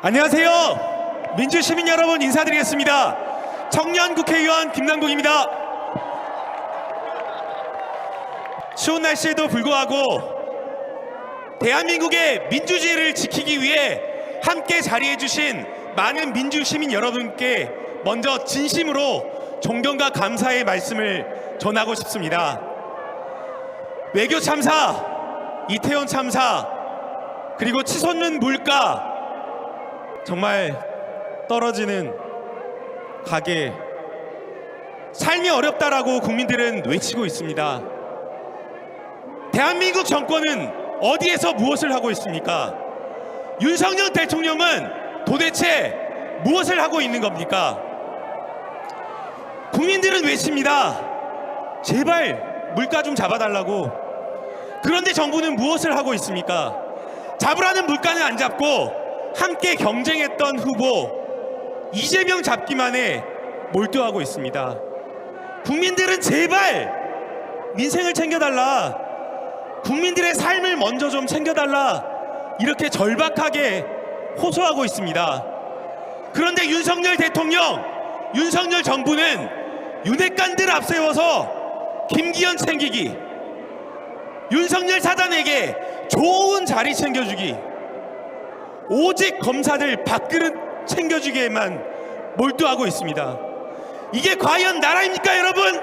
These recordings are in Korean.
안녕하세요. 민주시민 여러분 인사드리겠습니다. 청년 국회의원 김남국입니다. 추운 날씨에도 불구하고 대한민국의 민주주의를 지키기 위해 함께 자리해 주신 많은 민주시민 여러분께 먼저 진심으로 존경과 감사의 말씀을 전하고 싶습니다. 외교 참사, 이태원 참사, 그리고 치솟는 물가, 정말 떨어지는 가계, 삶이 어렵다라고 국민들은 외치고 있습니다. 대한민국 정권은 어디에서 무엇을 하고 있습니까? 윤석열 대통령은 도대체 무엇을 하고 있는 겁니까? 국민들은 외칩니다. 제발 물가 좀 잡아달라고. 그런데 정부는 무엇을 하고 있습니까? 잡으라는 물가는 안 잡고 함께 경쟁했던 후보 이재명 잡기만에 몰두하고 있습니다. 국민들은 제발 민생을 챙겨달라, 국민들의 삶을 먼저 좀 챙겨달라, 이렇게 절박하게 호소하고 있습니다. 그런데 윤석열 대통령, 윤석열 정부는 윤핵관들 앞세워서 김기현 챙기기, 윤석열 사단에게 좋은 자리 챙겨주기, 오직 검사들 밥그릇 챙겨주기에만 몰두하고 있습니다. 이게 과연 나라입니까, 여러분?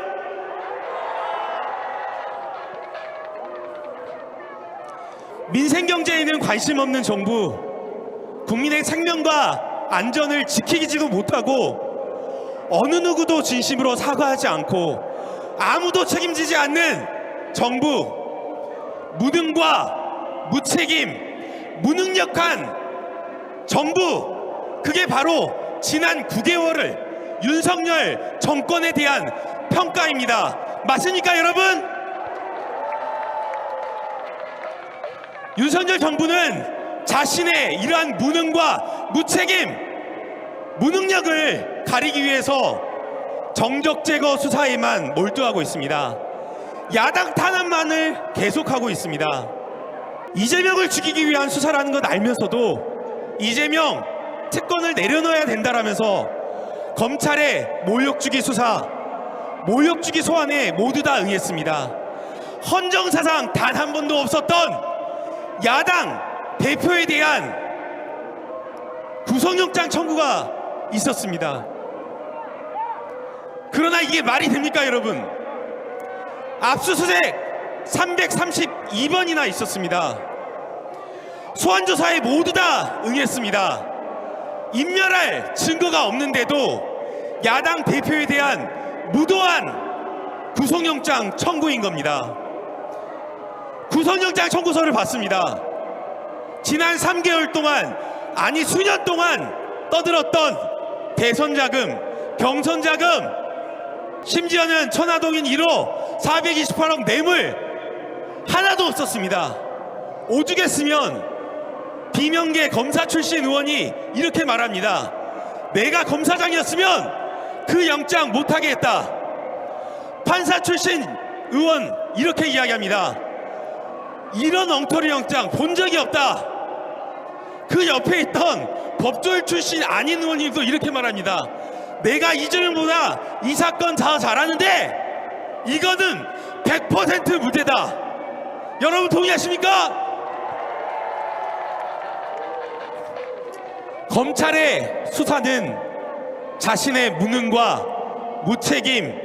민생 경제에는 관심 없는 정부, 국민의 생명과 안전을 지키지도 못하고 어느 누구도 진심으로 사과하지 않고 아무도 책임지지 않는 정부, 무능과 무책임, 무능력한 정부, 그게 바로 지난 9개월을 윤석열 정권에 대한 평가입니다. 맞습니까, 여러분? 윤석열 정부는 자신의 이러한 무능과 무책임, 무능력을 가리기 위해서 정적 제거 수사에만 몰두하고 있습니다. 야당 탄압만을 계속하고 있습니다. 이재명을 죽이기 위한 수사라는 것 알면서도 이재명 특권을 내려놓아야 된다라면서 검찰의 모욕주기 수사, 모욕주기 소환에 모두 다 응했습니다. 헌정사상 단 한 번도 없었던 야당 대표에 대한 구속영장 청구가 있었습니다. 그러나 이게 말이 됩니까, 여러분? 압수수색 332번이나 있었습니다. 소환조사에 모두 다 응했습니다. 인멸할 증거가 없는데도 야당 대표에 대한 무도한 구속영장 청구인 겁니다. 구속영장 청구서를 받습니다. 지난 3개월 동안, 아니 수년 동안 떠들었던 대선자금, 경선자금, 심지어는 천화동인 1호 428억 뇌물 하나도 없었습니다. 오죽했으면 비명계 검사 출신 의원이 이렇게 말합니다. 내가 검사장이었으면 그 영장 못하게 했다. 판사 출신 의원 이렇게 이야기합니다. 이런 엉터리 영장 본 적이 없다. 그 옆에 있던 법조인 출신 아닌 의원님도 이렇게 말합니다. 내가 이재명보다 이 사건 다 잘하는데 이거는 100% 무죄다. 여러분 동의하십니까? 검찰의 수사는 자신의 무능과 무책임,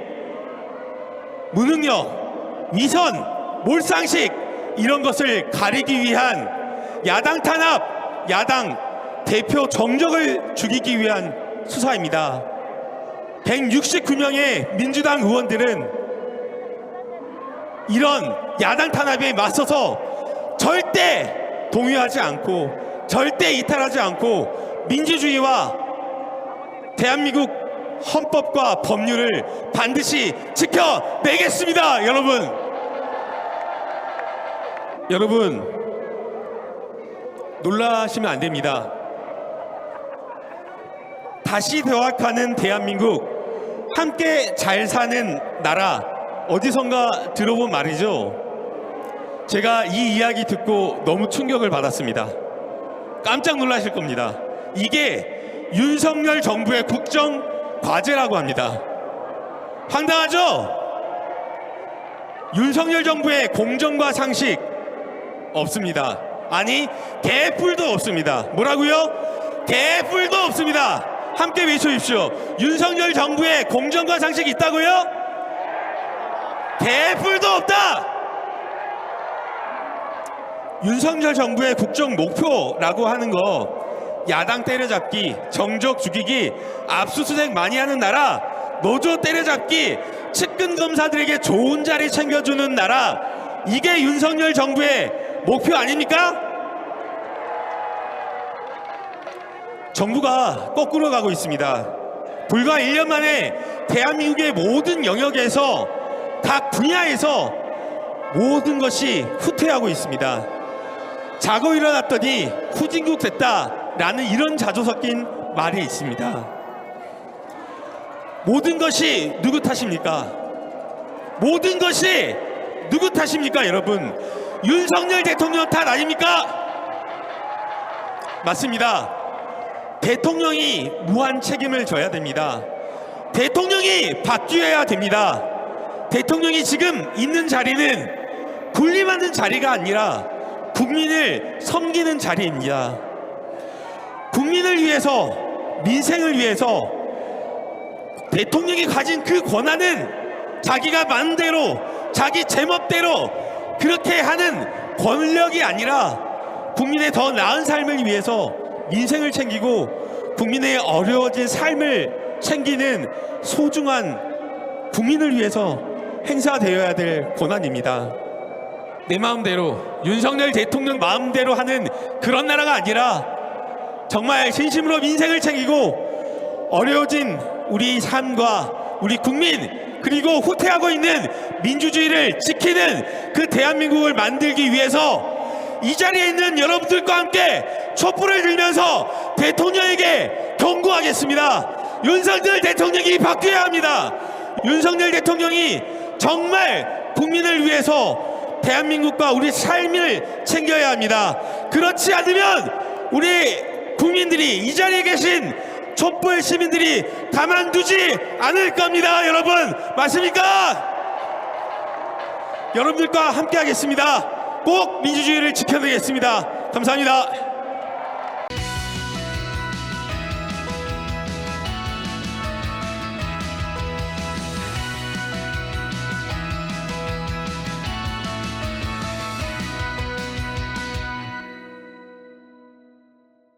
무능력, 위선, 몰상식, 이런 것을 가리기 위한 야당 탄압, 야당 대표 정적을 죽이기 위한 수사입니다. 169명의 민주당 의원들은 이런 야당 탄압에 맞서서 절대 동의하지 않고 절대 이탈하지 않고 민주주의와 대한민국 헌법과 법률을 반드시 지켜내겠습니다. 여러분 놀라시면 안 됩니다. 다시 대화하는 대한민국, 함께 잘 사는 나라, 어디선가 들어본 말이죠. 제가 이 이야기 듣고 너무 충격을 받았습니다. 깜짝 놀라실 겁니다. 이게 윤석열 정부의 국정 과제라고 합니다. 황당하죠? 윤석열 정부의 공정과 상식 없습니다. 아니, 개뿔도 없습니다. 뭐라고요? 개뿔도 없습니다. 함께 외쳐주십시오. 윤석열 정부의 공정과 상식이 있다고요? 개뿔도 없다! 윤석열 정부의 국정 목표라고 하는 거, 야당 때려잡기, 정적 죽이기, 압수수색 많이 하는 나라, 노조 때려잡기, 측근 검사들에게 좋은 자리 챙겨주는 나라, 이게 윤석열 정부의 목표 아닙니까? 정부가 거꾸로 가고 있습니다. 불과 1년 만에 대한민국의 모든 영역에서, 각 분야에서 모든 것이 후퇴하고 있습니다. 자고 일어났더니 후진국 됐다라는 이런 자조 섞인 말이 있습니다. 모든 것이 누구 탓입니까? 모든 것이 누구 탓입니까, 여러분? 윤석열 대통령 탓 아닙니까? 맞습니다. 대통령이 무한 책임을 져야 됩니다. 대통령이 바뀌어야 됩니다. 대통령이 지금 있는 자리는 군림하는 자리가 아니라 국민을 섬기는 자리입니다. 국민을 위해서, 민생을 위해서 대통령이 가진 그 권한은 자기가 마음대로, 자기 제멋대로 그렇게 하는 권력이 아니라 국민의 더 나은 삶을 위해서 민생을 챙기고 국민의 어려워진 삶을 챙기는 소중한 국민을 위해서 행사되어야 될 권한입니다. 내 마음대로, 윤석열 대통령 마음대로 하는 그런 나라가 아니라 정말 진심으로 민생을 챙기고 어려워진 우리 삶과 우리 국민, 그리고 후퇴하고 있는 민주주의를 지키는 그 대한민국을 만들기 위해서 이 자리에 있는 여러분들과 함께 촛불을 들면서 대통령에게 경고하겠습니다. 윤석열 대통령이 바뀌어야 합니다. 윤석열 대통령이 정말 국민을 위해서 대한민국과 우리 삶을 챙겨야 합니다. 그렇지 않으면 우리 국민들이, 이 자리에 계신 촛불 시민들이 가만두지 않을 겁니다. 여러분, 맞습니까? 여러분들과 함께 하겠습니다. 꼭 민주주의를 지켜내겠습니다. 감사합니다.